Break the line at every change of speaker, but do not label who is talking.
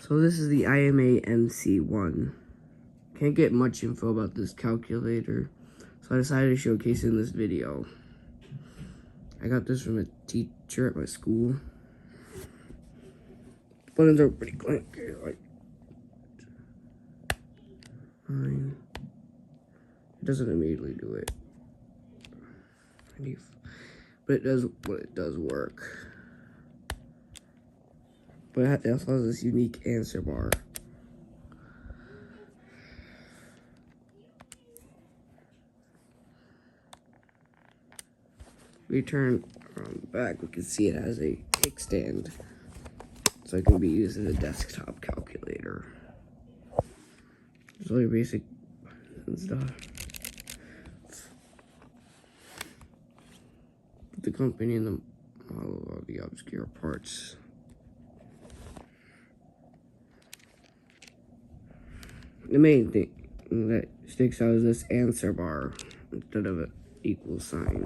So this is the IMA MC-1. Can't get much info about this calculator, so I decided to showcase it in this video. I got this from a teacher at my school. Buttons are pretty clunky, like fine. It doesn't immediately do it, but it does work. But it also has this unique answer bar. We turn around the back, we can see it has a kickstand, so it can be used as a desktop calculator. There's all your basic and stuff. Put the company and the model of the obscure parts. The main thing that sticks out is this answer bar instead of an equal sign.